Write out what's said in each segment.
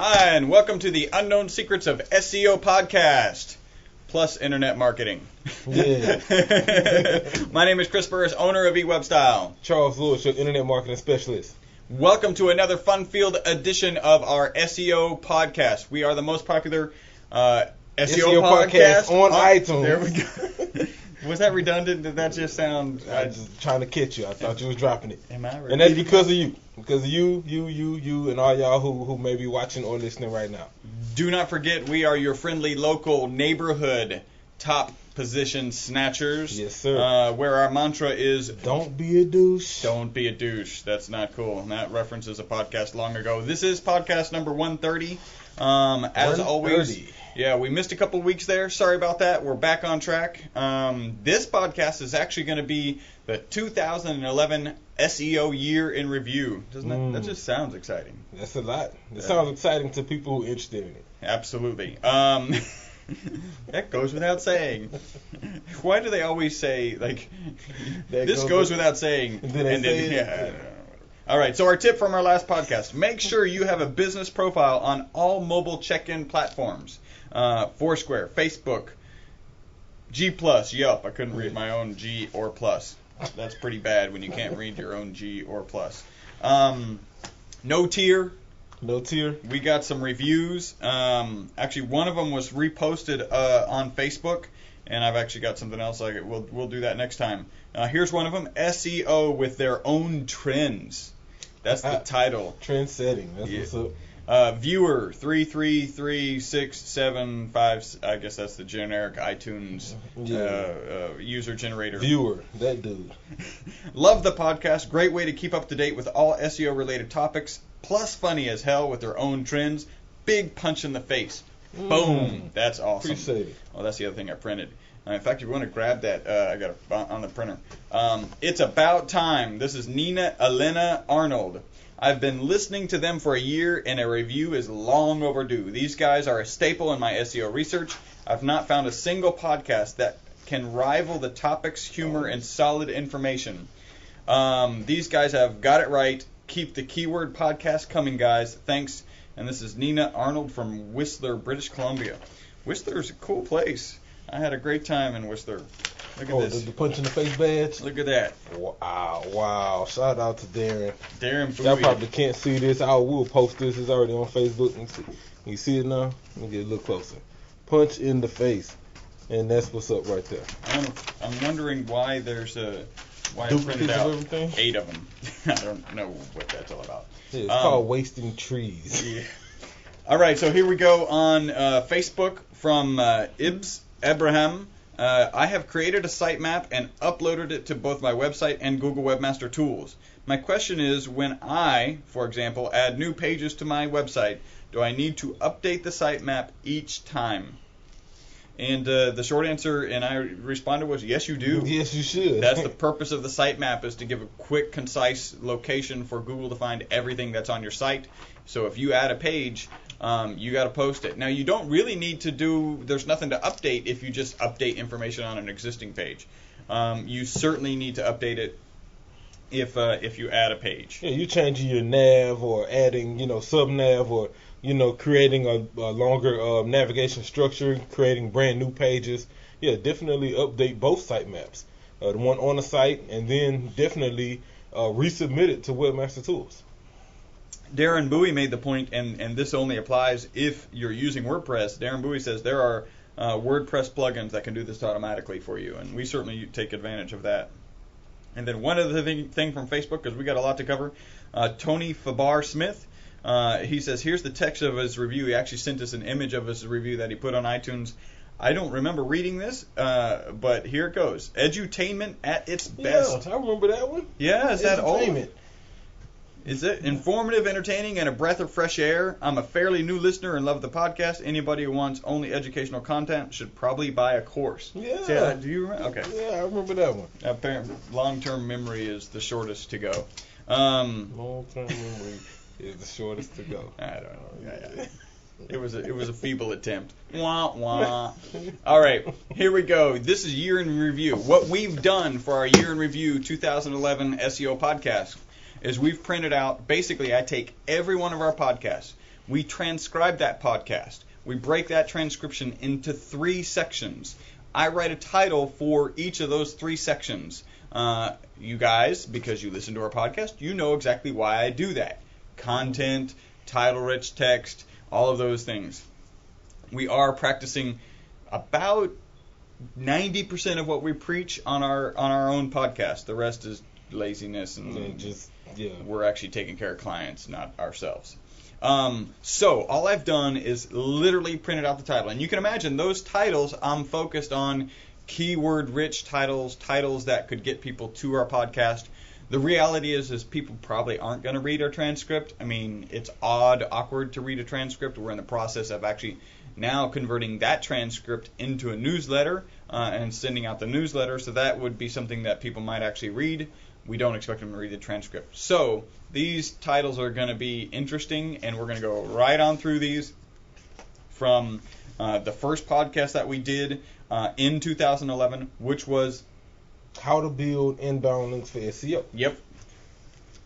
Hi, and welcome to the Unknown Secrets of SEO podcast, plus internet marketing. Yeah. My name is Chris Burris, owner of E-Webstyle. Charles Lewis, your internet marketing specialist. Welcome to another fun-filled edition of our SEO podcast. We are the most popular SEO podcast on iTunes. There we go. Was that redundant? Did that just sound... I was just trying to catch you. I thought you was dropping it. Am I right? And that's because of you. Because of you, and all y'all who may be watching or listening right now. Do not forget, we are your friendly local neighborhood top position snatchers. Yes, sir. Where our mantra is... Don't be a douche. Don't be a douche. That's not cool. And that references a podcast long ago. This is podcast number 130. As always... Yeah, we missed a couple weeks there. Sorry about that. We're back on track. This podcast is actually going to be the 2011 SEO year in review. Doesn't that just sounds exciting? That's a lot. It sounds exciting to people who are interested in it. Absolutely. That goes without saying. Why do they always say, like, this goes without saying? And then I don't know. All right, so our tip from our last podcast. Make sure you have a business profile on all mobile check-in platforms. Foursquare, Facebook, G+, Yelp. I couldn't read my own G or plus. That's pretty bad when you can't read your own G or plus. No tier. No tier. We got some reviews. Actually, one of them was reposted on Facebook, and I've actually got something else. We'll do that next time. Here's one of them: SEO with their own trends. That's the title. Trend setting. That's what's up. Viewer 3336755. I guess that's the generic iTunes user generator. Viewer, that dude. Love the podcast. Great way to keep up to date with all SEO related topics. Plus funny as hell with their own trends. Big punch in the face. Boom. That's awesome. Appreciate it. Oh, that's the other thing I printed. In fact, if you want to grab that, I got it on the printer. It's about time. This is Nina Elena Arnold. I've been listening to them for a year, and a review is long overdue. These guys are a staple in my SEO research. I've not found a single podcast that can rival the topics, humor, and solid information. These guys have got it right. Keep the keyword podcast coming, guys. Thanks. And this is Nina Arnold from Whistler, British Columbia. Whistler's a cool place. I had a great time in Whistler. Look at this. The punch in the face badge? Look at that. Wow. Shout out to Darren. Darren Bowie. Y'all probably can't see this. I will post this. It's already on Facebook. You see it now? Let me get a little closer. Punch in the face. And that's what's up right there. I'm wondering why there's why I printed out 8 of them. I don't know what that's all about. Yeah, it's called wasting trees. Yeah. All right, so here we go on Facebook from Ibs Abraham. I have created a sitemap and uploaded it to both my website and Google Webmaster Tools. My question is, when I, for example, add new pages to my website, do I need to update the sitemap each time? And the short answer, and I responded, was yes, you do. Yes, you should. That's the purpose of the sitemap, is to give a quick, concise location for Google to find everything that's on your site. So if you add a page, you got to post it. Now, you don't really need to there's nothing to update if you just update information on an existing page. You certainly need to update it if you add a page. Yeah, you're changing your nav or adding, sub-nav or, creating a longer navigation structure, creating brand new pages. Yeah, definitely update both sitemaps. The one on the site, and then definitely resubmit it to Webmaster Tools. Darren Bowie made the point, and this only applies if you're using WordPress. Darren Bowie says there are WordPress plugins that can do this automatically for you, and we certainly take advantage of that. And then one other thing from Facebook, because we got a lot to cover, Tony Fabar Smith, he says, here's the text of his review. He actually sent us an image of his review that he put on iTunes. I don't remember reading this, but here it goes. Edutainment at its best. Yeah, I remember that one. Yeah, is that old? Is it informative, entertaining, and a breath of fresh air? I'm a fairly new listener and love the podcast. Anybody who wants only educational content should probably buy a course. Yeah. Do you remember? Okay. Yeah, I remember that one. Apparently, long-term memory is the shortest to go. Long-term memory is the shortest to go. I don't know. Yeah. It was a feeble attempt. Wah, wah. All right, here we go. This is Year in Review. What we've done for our Year in Review 2011 SEO podcast is we've printed out, basically I take every one of our podcasts, We transcribe that podcast. We break that transcription into 3 sections. I write a title for each of those 3 sections. You guys, because you listen to our podcast, you know exactly why I do that. Content, title-rich text, all of those things. We are practicing about 90% of what we preach on our own podcast. The rest is laziness and we're actually taking care of clients, not ourselves. So all I've done is literally printed out the title. And you can imagine those titles, I'm focused on keyword-rich titles that could get people to our podcast. The reality is people probably aren't going to read our transcript. I mean, it's awkward to read a transcript. We're in the process of actually now converting that transcript into a newsletter and sending out the newsletter. So that would be something that people might actually read. We don't expect them to read the transcript. So these titles are going to be interesting, and we're going to go right on through these from the first podcast that we did in 2011, which was how to build inbound links for SEO. Yep.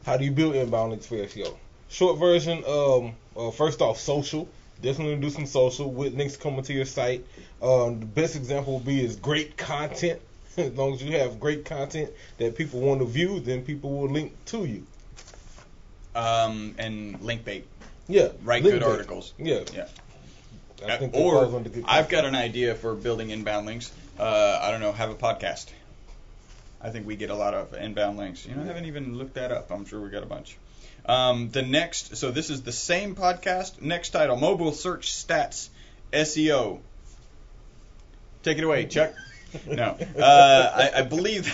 How do you build inbound links for SEO? Short version, first off, social. Definitely do some social with links coming to your site. The best example would be is great content. As long as you have great content that people want to view, then people will link to you. And link bait. Yeah. Write good articles. Yeah. I think or I've got an idea for building inbound links. I don't know, have a podcast. I think we get a lot of inbound links. I haven't even looked that up. I'm sure we got a bunch. So this is the same podcast. Next title, Mobile Search Stats SEO. Take it away, Chuck. No, I believe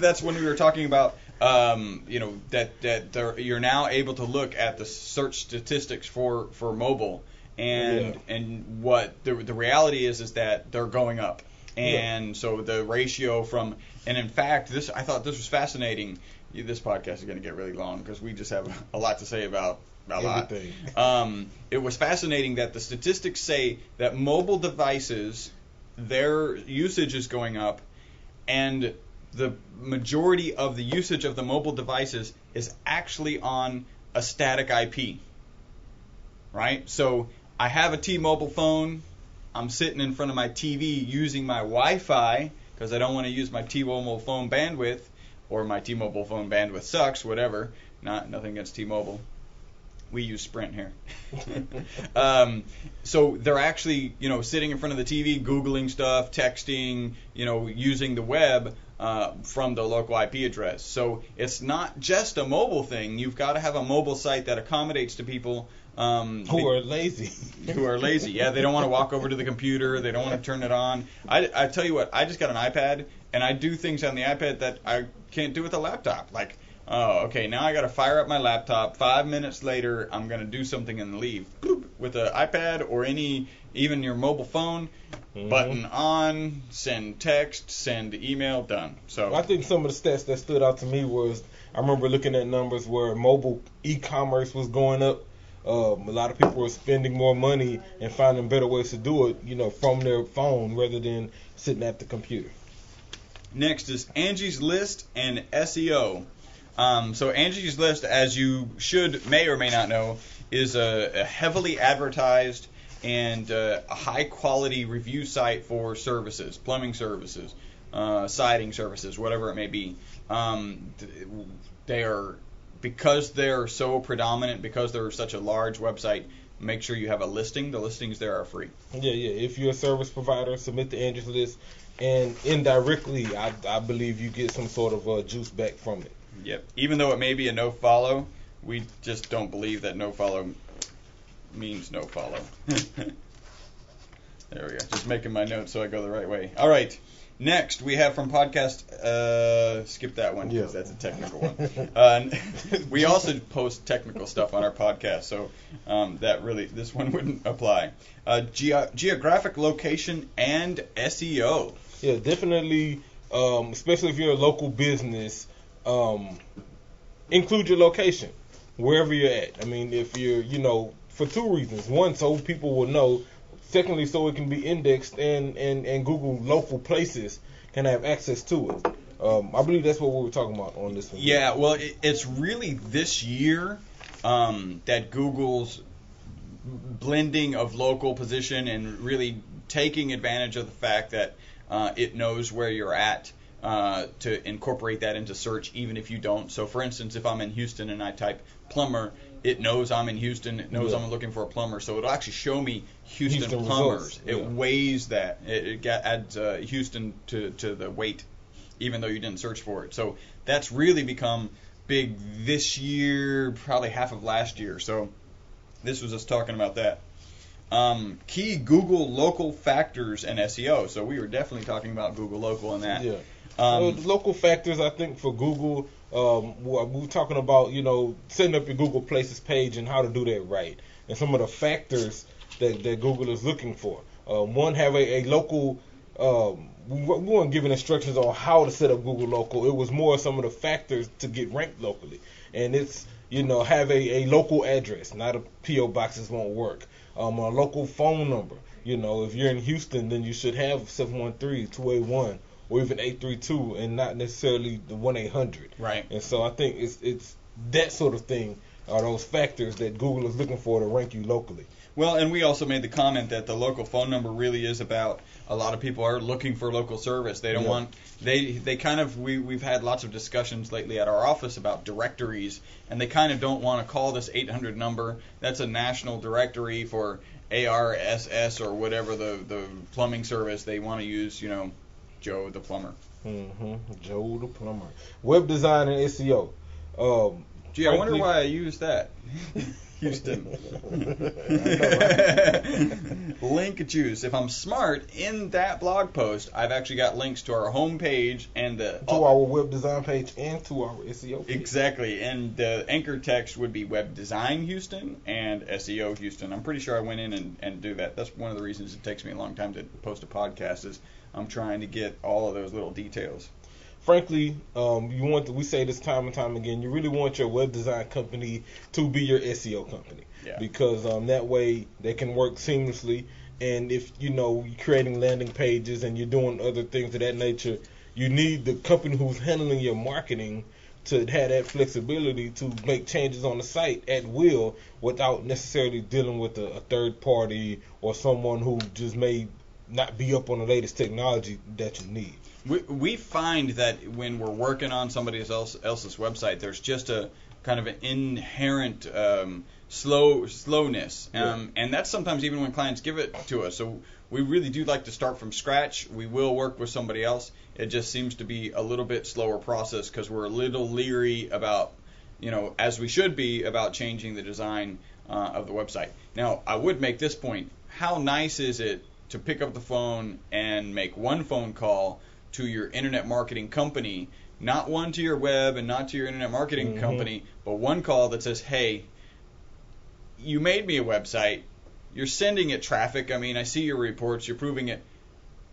that's when we were talking about that you're now able to look at the search statistics for mobile, and what the reality is that they're going up, and so the ratio from, and in fact I thought this was fascinating. This podcast is going to get really long because we just have a lot to say about everything. It was fascinating that the statistics say that mobile devices, their usage is going up, and the majority of the usage of the mobile devices is actually on a static IP. Right? So I have a T-Mobile phone. I'm sitting in front of my TV using my Wi-Fi because I don't want to use my T-Mobile phone bandwidth, or my T-Mobile phone bandwidth sucks, whatever. Nothing against T-Mobile. We use Sprint here. So they're actually, sitting in front of the TV, Googling stuff, texting, using the web from the local IP address. So it's not just a mobile thing. You've got to have a mobile site that accommodates to people who are lazy. Yeah, they don't want to walk over to the computer. They don't want to turn it on. I tell you what, I just got an iPad, and I do things on the iPad that I can't do with a laptop. Like, oh, okay, now I got to fire up my laptop. 5 minutes later, I'm going to do something and leave. Boop, with an iPad or even your mobile phone, button on, send text, send email, done. So I think some of the stats that stood out to me was, I remember looking at numbers where mobile e-commerce was going up. A lot of people were spending more money and finding better ways to do it, from their phone rather than sitting at the computer. Next is Angie's List and SEO. So Angie's List, as you may or may not know, is a heavily advertised and a high-quality review site for services, plumbing services, siding services, whatever it may be. Because they're so predominant, because they're such a large website, make sure you have a listing. The listings there are free. Yeah. If you're a service provider, submit the Angie's List, and indirectly, I believe you get some sort of juice back from it. Yep. Even though it may be a no-follow, we just don't believe that no-follow means no-follow. There we go. Just making my notes so I go the right way. All right. Next, we have from podcast, skip that one because that's a technical one. We also post technical stuff on our podcast, so this one wouldn't apply. Geographic location and SEO. Yeah, definitely, especially if you're a local business, include your location wherever you're at. I mean, if you're, for 2 reasons. One, so people will know. Secondly, so it can be indexed and Google local places can have access to it. I believe that's what we were talking about on this one. Yeah, well, it's really this year that Google's blending of local position and really taking advantage of the fact that it knows where you're at to incorporate that into search even if you don't. So for instance, if I'm in Houston and I type plumber, it knows I'm in Houston. It knows I'm looking for a plumber, so it'll actually show me Houston plumbers. It weighs that. It adds Houston to the weight, even though you didn't search for it. So that's really become big this year, probably half of last year. So this was us talking about that. Key Google local factors and SEO. So we were definitely talking about Google local and that. Yeah. Local factors, I think, for Google, we're talking about, setting up your Google Places page and how to do that right. And some of the factors that Google is looking for. One, have a local, we weren't given instructions on how to set up Google local. It was more some of the factors to get ranked locally. And it's, have a local address. Not a P.O. boxes won't work. A local phone number. If you're in Houston, then you should have 713-281. Or even 832, and not necessarily the 1-800. Right. And so I think it's that sort of thing are those factors that Google is looking for to rank you locally. Well, and we also made the comment that the local phone number really is about, a lot of people are looking for local service. They don't want, they kind of, we've had lots of discussions lately at our office about directories, and they kind of don't want to call this 800 number. That's a national directory for ARSS or whatever the plumbing service. They want to use, Joe the plumber. Joe the plumber. Web design and SEO. Gee, I wonder why I used that. Houston. Link juice. If I'm smart, in that blog post, I've actually got links to our home page and to our web design page and to our SEO page. Exactly. And the anchor text would be Web Design Houston and SEO Houston. I'm pretty sure I went in and do that. That's one of the reasons it takes me a long time to post a podcast is I'm trying to get all of those little details. Frankly, we say this time and time again, you really want your web design company to be your SEO company. Yeah. Because that way they can work seamlessly. And if, you're creating landing pages and you're doing other things of that nature, you need the company who's handling your marketing to have that flexibility to make changes on the site at will without necessarily dealing with a third party or someone who just may not be up on the latest technology that you need. We find that when we're working on somebody else's website, there's just a kind of an inherent slowness, and that's sometimes even when clients give it to us. So we really do like to start from scratch. We will work with somebody else. It just seems to be a little bit slower process because we're a little leery about, as we should be, about changing the design of the website. Now, I would make this point. How nice is it to pick up the phone and make one phone call to your internet marketing company, not one to your web and not to your internet marketing company, but one call that says, hey, you made me a website, you're sending it traffic, I see your reports, you're proving it,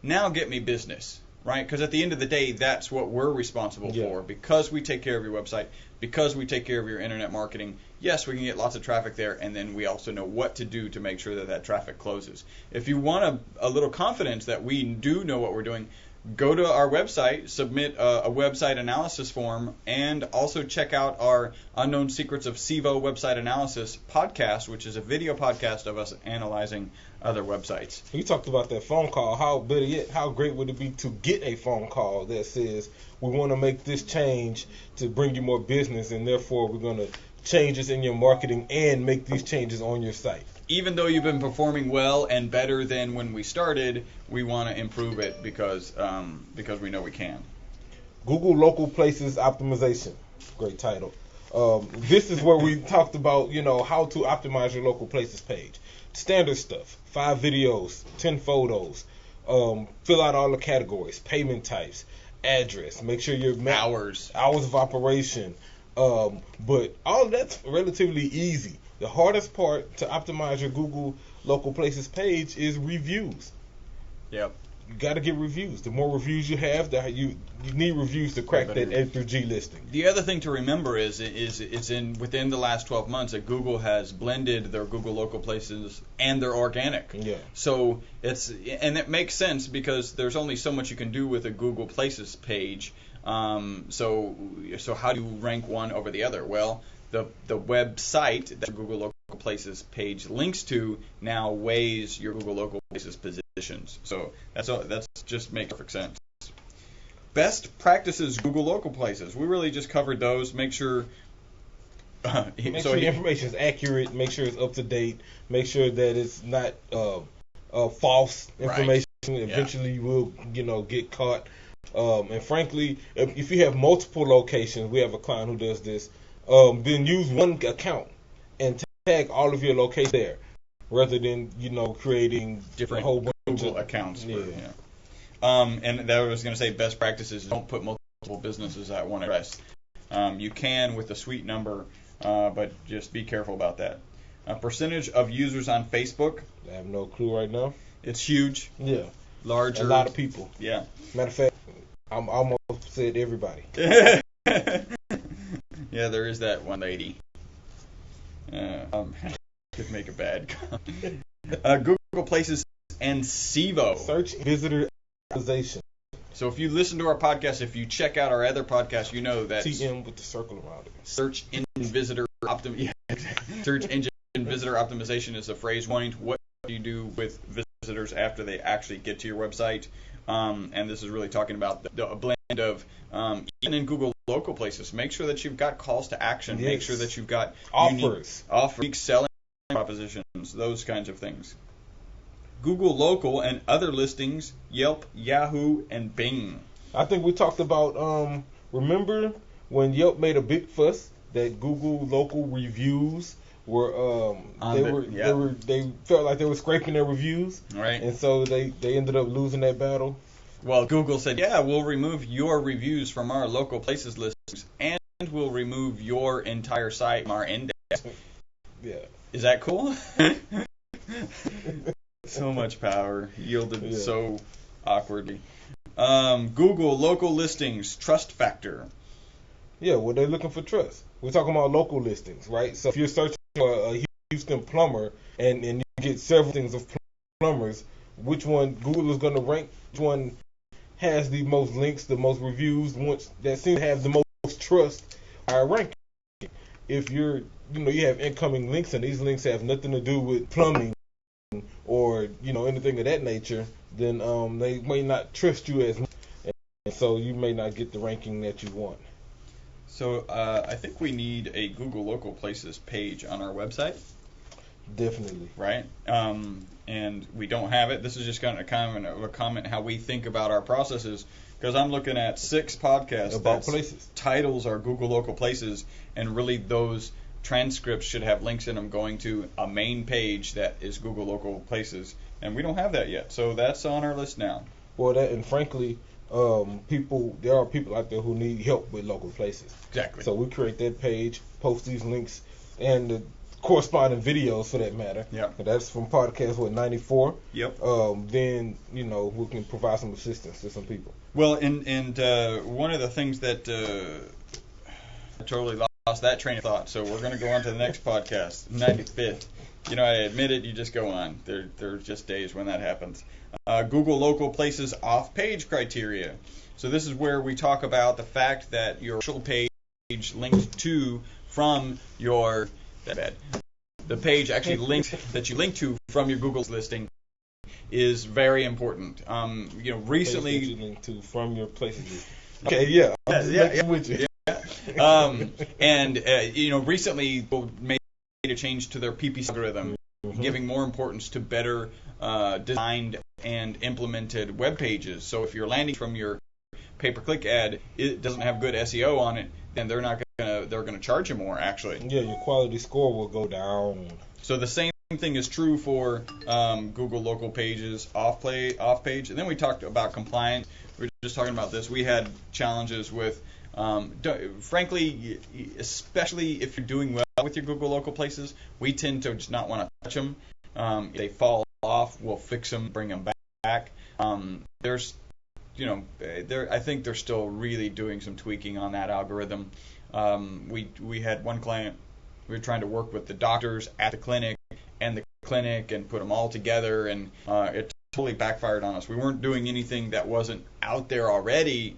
now get me business, right? Because at the end of the day, that's what we're responsible for, because we take care of your website, because we take care of your internet marketing. Yes, we can get lots of traffic there, and then we also know what to do to make sure that traffic closes. If you want a little confidence that we do know what we're doing, go to our website, submit a website analysis form, and also check out our Unknown Secrets of SEO Website Analysis podcast, which is a video podcast of us analyzing other websites. You talked about that phone call. How great would it be to get a phone call that says, we want to make this change to bring you more business, and therefore we're going to change this in your marketing and make these changes on your site. Even though you've been performing well and better than when we started, we want to improve it because we know we can. Google Local Places Optimization. Great title. This is where we talked about, how to optimize your local places page. Standard stuff. 5 videos, 10 photos. Fill out all the categories, payment types, address. Make sure your hours of operation. But all of that's relatively easy. The hardest part to optimize your Google Local Places page is reviews. Yep. You got to get reviews. The more reviews you have, you need reviews to crack that A through G listing. The other thing to remember is within the last 12 months that Google has blended their Google Local Places and their organic. Yeah. So it makes sense because there's only so much you can do with a Google Places page. So how do you rank one over the other? Well, the website that your Google Local Places page links to now weighs your Google Local Places positions. So that's just makes perfect sense. Best practices Google Local Places. We really just covered those. Make sure Make sure the information is accurate. Make sure it's up to date. Make sure that it's not false information. Right. Eventually, you will get caught. And frankly, if you have multiple locations, we have a client who does this. Then use one account and tag all of your locations there, rather than creating different a whole bunch Google of accounts. And that I was going to say, best practices is don't put multiple businesses at one address. You can with a suite number. But just be careful about that. Percentage of users on Facebook. I have no clue right now. It's huge. Yeah. Larger. A lot of people. Yeah. Matter of fact, I'm almost said everybody. Yeah, there is that one lady. Could make a bad comment. Google Places and SEO. Search visitor optimization. So if you listen to our podcast, if you check out our other podcast, you know that TM with the circle around it. Search engine visitor optimization is a phrase. What do you do with visitors after they actually get to your website? And this is really talking about a blend of even in Google Local Places. Make sure that you've got calls to action. Yes. Make sure that you've got offers, unique selling propositions, those kinds of things. Google Local and other listings, Yelp, Yahoo, and Bing. I think we talked about, remember when Yelp made a big fuss that Google Local reviews were, they felt like they were scraping their reviews. Right. And so they ended up losing that battle. Well, Google said, yeah, we'll remove your reviews from our Local Places listings, and we'll remove your entire site from our index. Yeah. Is that cool? So much power yielded so awkwardly. Google Local Listings Trust Factor. Yeah, well, they're looking for trust. We're talking about local listings, right? So if you're searching for a Houston plumber and you get several things of plumbers, which one Google is going to rank? Which one has the most links, the most reviews, that seem to have the most trust are ranking? If you have incoming links and these links have nothing to do with plumbing or anything of that nature, then they may not trust you as much, and so you may not get the ranking that you want. So I think we need a Google Local Places page on our website. Definitely. Right? And we don't have it. This is just kind of a comment how we think about our processes, because I'm looking at 6 podcasts about places. Titles are Google Local Places, and really those transcripts should have links in them going to a main page that is Google Local Places, and we don't have that yet. So that's on our list now. Well, and frankly, there are people out there who need help with local places. Exactly. So we create that page, post these links, and the corresponding videos for that matter. Yeah. That's from podcast 94. Yep. Then we can provide some assistance to some people. Well, and one of the things that I totally lost that train of thought, so we're going to go on to the next podcast, 95th. I admit it, you just go on. There are just days when that happens. Google Local Places off-page criteria. So this is where we talk about the fact that your social page linked to from your the page actually that you link to from your Google's listing is very important. Recently you link to from your places. Okay, yeah. I'm with you. Recently people made a change to their PPC algorithm, giving more importance to better designed and implemented web pages. So if you're landing from your pay-per-click ad, it doesn't have good SEO on it, then they're going to charge you more actually. Yeah, your quality score will go down. So the same thing is true for Google Local Pages off page. And then we talked about compliance. We were just talking about this. We had challenges with frankly, especially if you're doing well with your Google Local Places, we tend to just not want to touch them. If they fall off, we'll fix them, bring them back. I think they're still really doing some tweaking on that algorithm. We had one client, we were trying to work with the doctors at the clinic and the clinic and put them all together, and it totally backfired on us. We weren't doing anything that wasn't out there already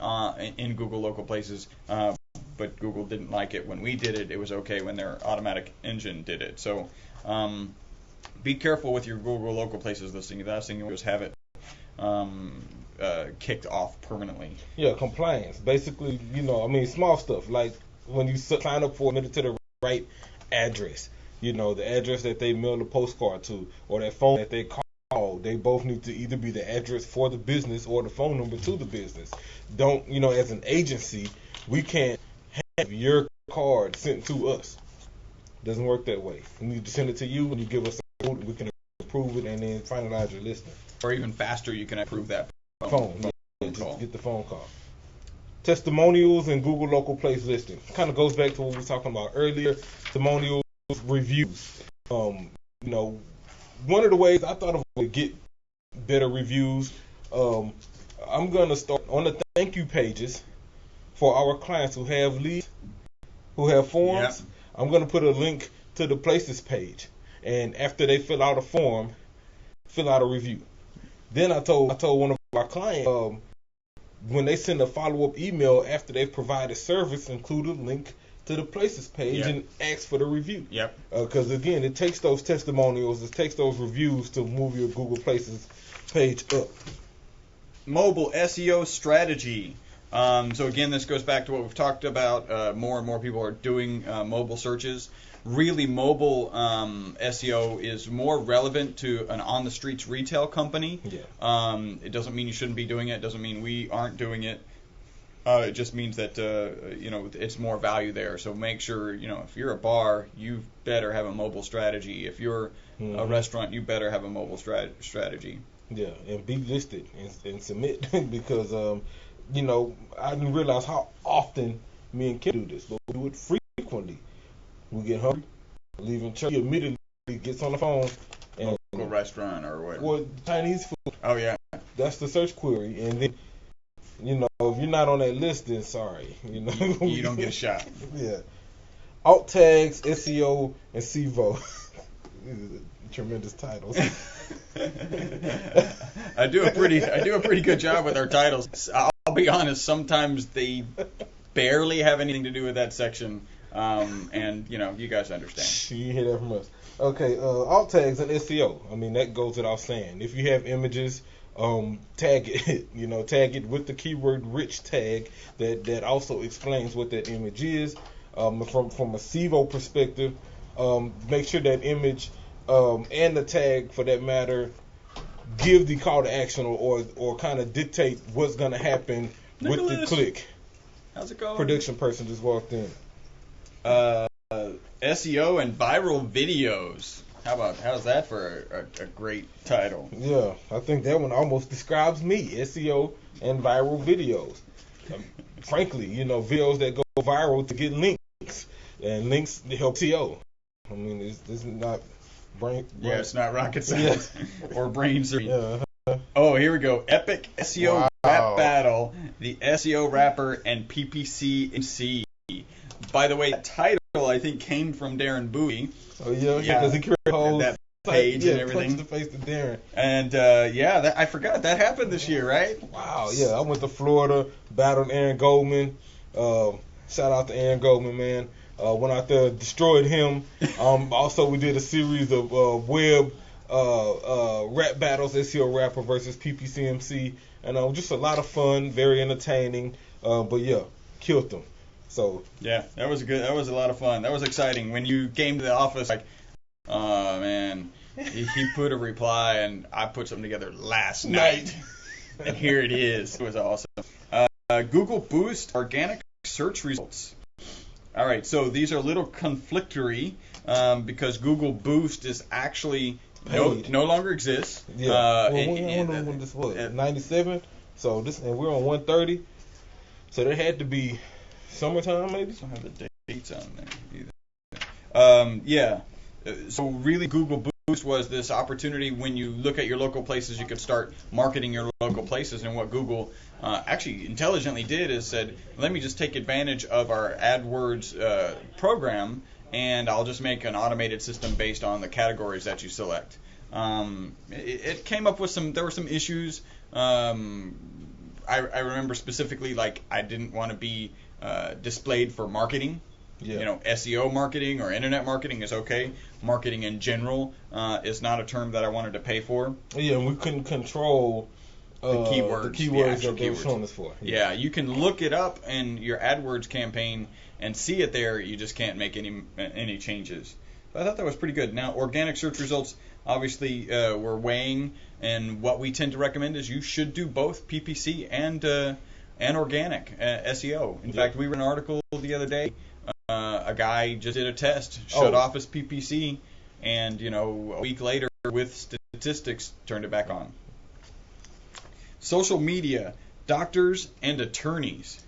in Google Local Places, but Google didn't like it when we did it. It was okay when their automatic engine did it. So be careful with your Google local places listing. The last thing you want to do is have it kicked off permanently. Yeah, compliance. Basically, small stuff like when you sign up for admitted to the right address, the address that they mail the postcard to, or that phone that they call, they both need to either be the address for the business or the phone number to the business. Don't, as an agency, we can't have your card sent to us. Doesn't work that way. We need to send it to you, and you give us a code, we can approve it, and then finalize your listing. Or even faster, you can approve that phone just get the phone call. Testimonials and Google local place listing. Kind of goes back to what we were talking about earlier. Testimonials, reviews. One of the ways I thought of to get better reviews, I'm going to start on the thank you pages for our clients who have leads, who have forms. Yep. I'm going to put a link to the places page. And after they fill out a form, fill out a review. Then I told one of our clients, when they send a follow-up email after they've provided service, include a link to the places page and ask for the review. Yep. Because again, it takes those testimonials, it takes those reviews to move your Google Places page up. Mobile SEO strategy. So again, this goes back to what we've talked about. More and more people are doing mobile searches. Really, mobile SEO is more relevant to an on-the-streets retail company. Yeah. It doesn't mean you shouldn't be doing it. It doesn't mean we aren't doing it. It just means that it's more value there. So make sure, if you're a bar, you better have a mobile strategy. If you're a restaurant, you better have a mobile strategy. Yeah, and be listed and submit because I didn't realize how often me and Kim do this, but we do it frequently. We get hungry, leaving church, he immediately gets on the phone and local restaurant or what? Well, Chinese food. Oh yeah. That's the search query, and then if you're not on that list, then sorry, you don't get a shot. Yeah. Alt tags, SEO, and SEO. Tremendous titles. I do a pretty good job with our titles. I'll be honest. Sometimes they barely have anything to do with that section. And you guys understand. You hear that from us. Okay, alt tags and SEO. I mean, that goes without saying. If you have images, tag it. Tag it with the keyword rich tag that also explains what that image is. From a SEO perspective, make sure that image and the tag, for that matter, give the call to action or kind of dictate what's going to happen with the click. How's it going? Production person just walked in. SEO and viral videos. How's that for a great title? Yeah, I think that one almost describes me. SEO and viral videos. Frankly, videos that go viral to get links, and links to help SEO. I mean, this is not brain. Yeah, it's not rocket science or brain surgery. Yeah. Oh, here we go. Epic SEO rap battle. The SEO rapper and PPC MC. By the way, that title I think came from Darren Bowie. Oh yeah, because he created whole that page and everything. Punch the face to Darren. And I forgot that happened this year, right? Wow. Yeah, I went to Florida, battled Aaron Goldman. Shout out to Aaron Goldman, man. Went out there, destroyed him. Also, we did a series of web rap battles, SEO rapper versus PPCMC, and just a lot of fun, very entertaining. But yeah, killed them. So yeah, that was good. That was a lot of fun. That was exciting. When you came to the office, like, oh man, he put a reply, and I put something together last night, and here it is. It was awesome. Google Boost organic search results. All right, so these are a little conflictory because Google Boost is actually no longer exists. Yeah. I wonder when this was. 97. So this, and we're on 130. So there had to be summertime, maybe. I don't have the dates on there either. Yeah. So really, Google Boost was this opportunity when you look at your local places, you could start marketing your local places. And what Google actually intelligently did is said, let me just take advantage of our AdWords program, and I'll just make an automated system based on the categories that you select. It came up with there were some issues. I remember specifically, like, I didn't want to be displayed for marketing. Yeah. You know, SEO marketing or internet marketing is okay. Marketing in general is not a term that I wanted to pay for. Yeah, and we couldn't control The keywords that they were keywords. showing us for. Yeah, you can look it up in your AdWords campaign and see it there. You just can't make any changes. So I thought that was pretty good. Now, organic search results, obviously, we're weighing, and what we tend to recommend is you should do both PPC and organic SEO. In fact, we read an article the other day. A guy just did a test, shut off his PPC, and a week later, with statistics, turned it back on. Social media, doctors and attorneys.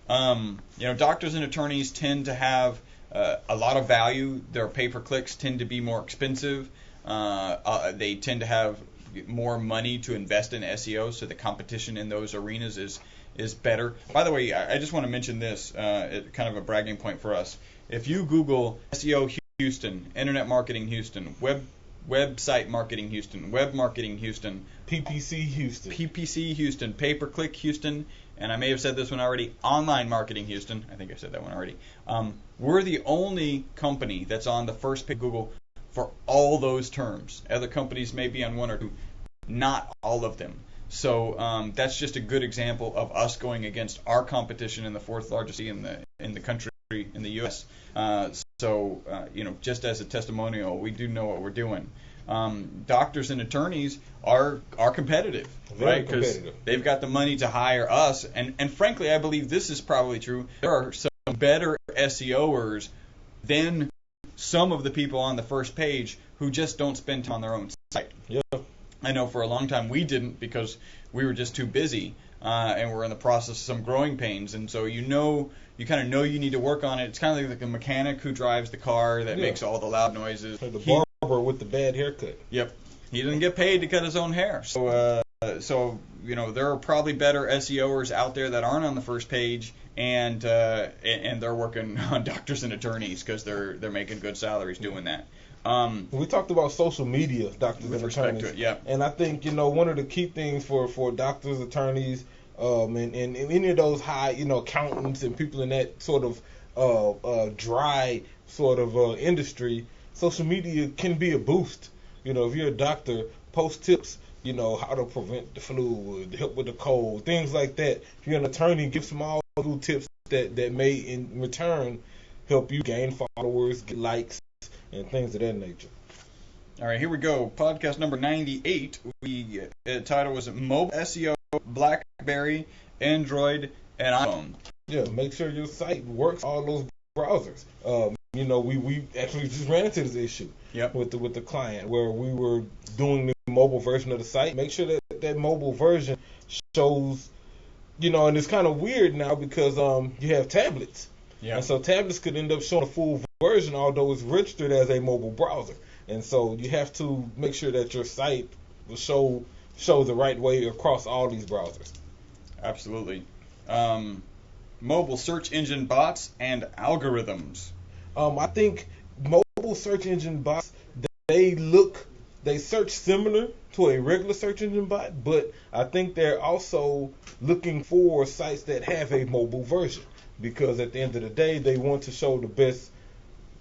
Doctors and attorneys tend to have a lot of value. Their pay-per-clicks tend to be more expensive. They tend to have more money to invest in SEO, so the competition in those arenas is better. By the way, I just want to mention this, kind of a bragging point for us. If you Google SEO Houston, Internet Marketing Houston, Website Marketing Houston, Web Marketing Houston, PPC Houston, Pay-per-click Houston, and I may have said this one already, Online Marketing Houston. I think I said that one already. We're the only company that's on the first page of Google for all those terms. Other companies may be on one or two, not all of them. So that's just a good example of us going against our competition in the fourth largest city in the country, in the U.S. Just as a testimonial, we do know what we're doing. Doctors and attorneys are competitive, right? Because they've got the money to hire us. And frankly, I believe this is probably true. There are some better SEOers than some of the people on the first page who just don't spend time on their own site. Yeah. I know for a long time we didn't, because we were just too busy, and we're in the process of some growing pains. And so you kind of know you need to work on it. It's kind of like a mechanic who drives the car that makes all the loud noises. Like the barber with the bad haircut. Yep. He doesn't get paid to cut his own hair. So there are probably better SEOers out there that aren't on the first page, and they're working on doctors and attorneys because they're making good salaries doing that. We talked about social media, doctors and attorneys. To it, yeah. And I think, one of the key things for doctors, attorneys, and any of those high, accountants and people in that sort of dry sort of industry, social media can be a boost. If you're a doctor, post tips, how to prevent the flu, help with the cold, things like that. If you're an attorney, give some all little tips that may in return help you gain followers, get likes, and things of that nature. All right, here we go. Podcast number 98. Title was Mobile SEO, BlackBerry, Android, and iPhone. Yeah, make sure your site works all those browsers. We actually just ran into this issue with the client where we were doing the mobile version of the site. Make sure that mobile version shows, and it's kind of weird now because you have tablets. Yeah. And so tablets could end up showing a full version, although it's registered as a mobile browser. And so you have to make sure that your site will show the right way across all these browsers. Absolutely. Mobile search engine bots and algorithms. I think mobile search engine bots, they search similar to a regular search engine bot, but I think they're also looking for sites that have a mobile version. Because at the end of the day, they want to show the best.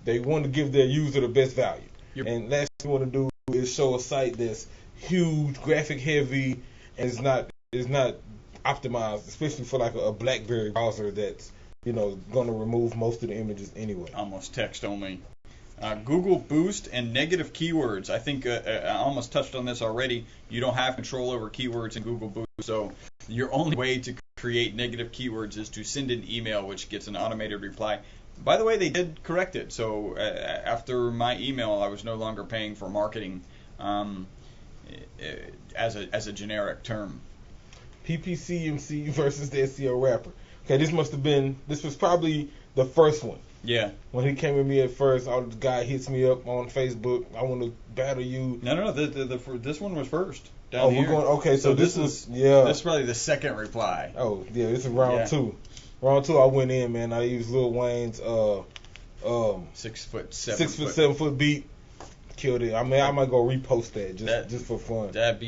They want to give their user the best value. Yep. And last thing you want to do is show a site that's huge, graphic heavy, and is not optimized, especially for like a BlackBerry browser that's going to remove most of the images anyway. Almost text only. Google Boost and negative keywords. I think I almost touched on this already. You don't have control over keywords in Google Boost, so your only way to create negative keywords is to send an email which gets an automated reply. By the way, they did correct it. So after my email, I was no longer paying for marketing as a generic term. PPCMC versus the SEO rapper. Okay, this was probably the first one. Yeah. When he came with me at first, the guy hits me up on Facebook. I want to battle you. No. This one was first. We're going. Okay, so this is This is probably the second reply. Oh yeah, this is round two. Round two, I went in, man. I used Lil Wayne's 6 foot 7 7 foot beat. killed it. I mean, I might go repost that just for fun. That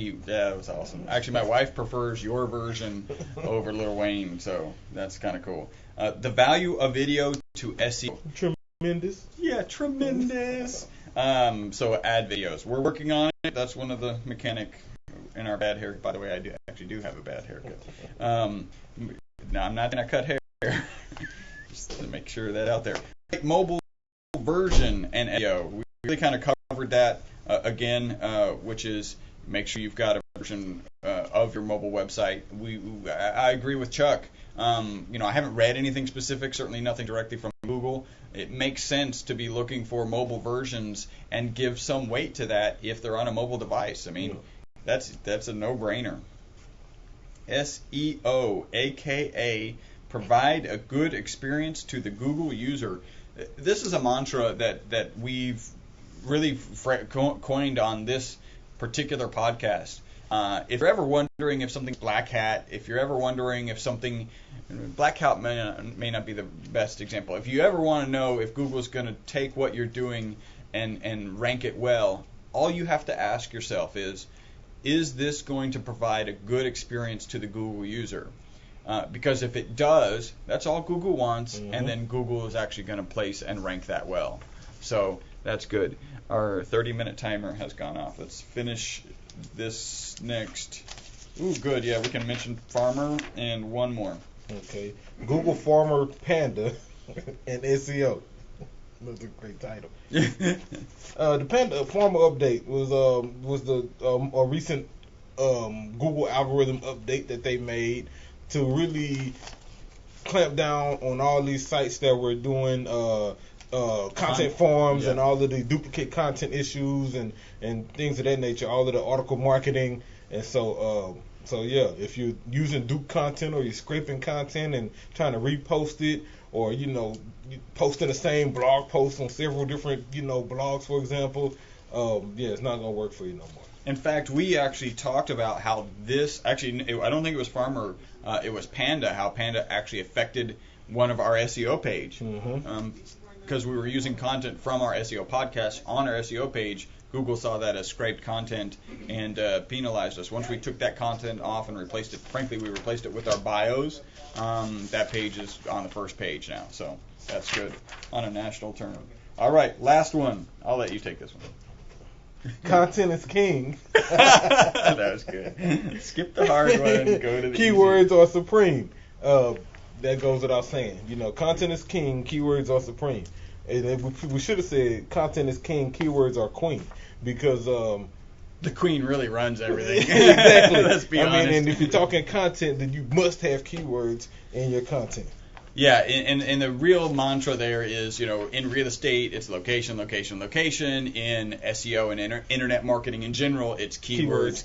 was awesome. Actually, my wife prefers your version over Lil Wayne, so that's kind of cool. The value of video to SEO. Tremendous. Yeah, tremendous. So add videos. We're working on it. That's one of the mechanic in our bad hair. By the way, I actually do have a bad haircut. No, I'm not gonna cut hair. Just to make sure that out there. Mobile version and SEO. We really kind of covered that again, which is make sure you've got a version of your mobile website. I agree with Chuck. I haven't read anything specific, certainly nothing directly from Google. It makes sense to be looking for mobile versions and give some weight to that if they're on a mobile device. I mean, that's a no-brainer. SEO, aka provide a good experience to the Google user. This is a mantra that we've really coined on this particular podcast. If you're ever wondering if something's black hat, if you're ever wondering if something, black hat may not be the best example. If you ever want to know if Google's going to take what you're doing and rank it well, all you have to ask yourself is this going to provide a good experience to the Google user? Because if it does, that's all Google wants, and then Google is actually going to place and rank that well. So that's good. Our 30-minute timer has gone off. Let's finish this next. Ooh, good. Yeah, we can mention Farmer and one more. Okay. Google Farmer Panda and SEO. That's a great title. The Panda Farmer update was a recent Google algorithm update that they made to really clamp down on all these sites that were doing content farms and all of the duplicate content issues and things of that nature, all of the article marketing. And so if you're using dupe content or you're scraping content and trying to repost it, or posting the same blog post on several different blogs, for example, it's not gonna work for you no more. In fact, we actually talked about how this actually, I don't think it was Farmer, it was Panda, how Panda actually affected one of our SEO page. Because we were using content from our SEO podcast on our SEO page. Google saw that as scraped content and penalized us. Once we took that content off and replaced it, frankly, we replaced it with our bios. That page is on the first page now, so that's good on a national term. All right, last one. I'll let you take this one. Content is king. That was good. Skip the hard one and go to the keywords are supreme. That goes without saying. Content is king, keywords are supreme. And we should have said content is king, keywords are queen, because the queen really runs everything. Exactly. Let's be honest. And if you're talking content, then you must have keywords in your content. Yeah, and the real mantra there is, in real estate, it's location, location, location. In SEO and internet marketing in general, it's keywords.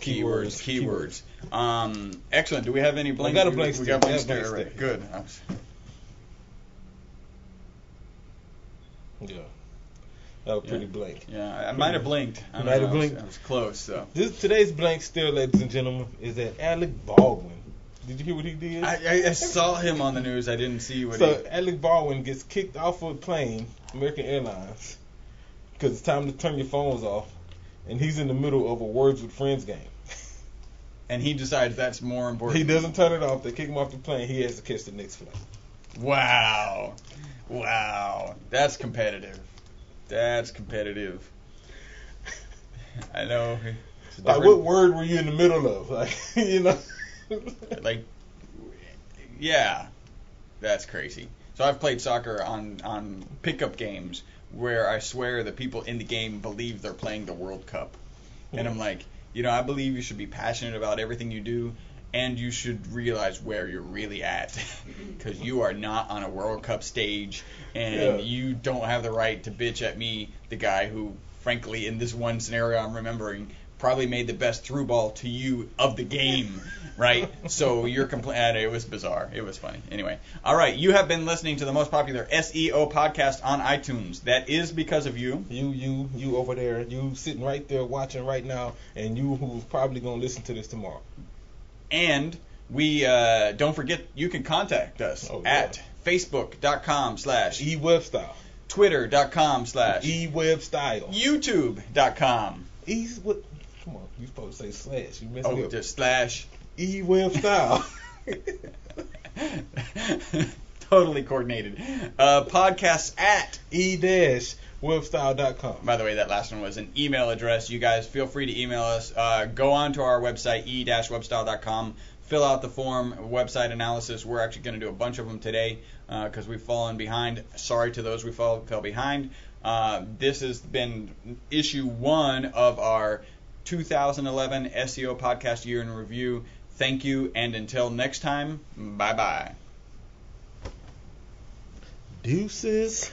Excellent. Do we have any blank? We got a blank stare. We got a blank stare. Right. Good. Yeah. That was pretty blank. Yeah, I might have blinked. I was close. So today's blank stare, ladies and gentlemen, is at Alec Baldwin. Did you hear what he did? I saw him on the news. I didn't see what So Alec Baldwin gets kicked off of a plane, American Airlines, because it's time to turn your phones off, and he's in the middle of a Words with Friends game. And he decides that's more important. He doesn't turn it off. They kick him off the plane. He has to catch the next flight. Wow. That's competitive. I know. Like, what word were you in the middle of? Yeah, that's crazy. So I've played soccer on pickup games where I swear the people in the game believe they're playing the World Cup. And I'm like, I believe you should be passionate about everything you do, and you should realize where you're really at, because you are not on a World Cup stage, and you don't have the right to bitch at me, the guy who, frankly, in this one scenario I'm remembering, probably made the best through ball to you of the game, right? So you're complaining. It was bizarre. It was funny. Anyway, all right. You have been listening to the most popular SEO podcast on iTunes. That is because of you. You over there. You sitting right there watching right now, and you who's probably going to listen to this tomorrow. And we don't forget, you can contact us at facebook.com/E-Webstyle. Twitter.com/ E-Webstyle. YouTube.com. What? Come on, you supposed to say slash. You messed Oh, up. just slash. E-Webstyle. Totally coordinated. Podcasts at E-Webstyle.com. By the way, that last one was an email address. You guys feel free to email us. Go on to our website, e-webstyle.com. Fill out the form, website analysis. We're actually going to do a bunch of them today because we've fallen behind. Sorry to those we fell behind. This has been issue 1 of our 2011 SEO podcast year in review. Thank you, and until next time, bye-bye. Deuces.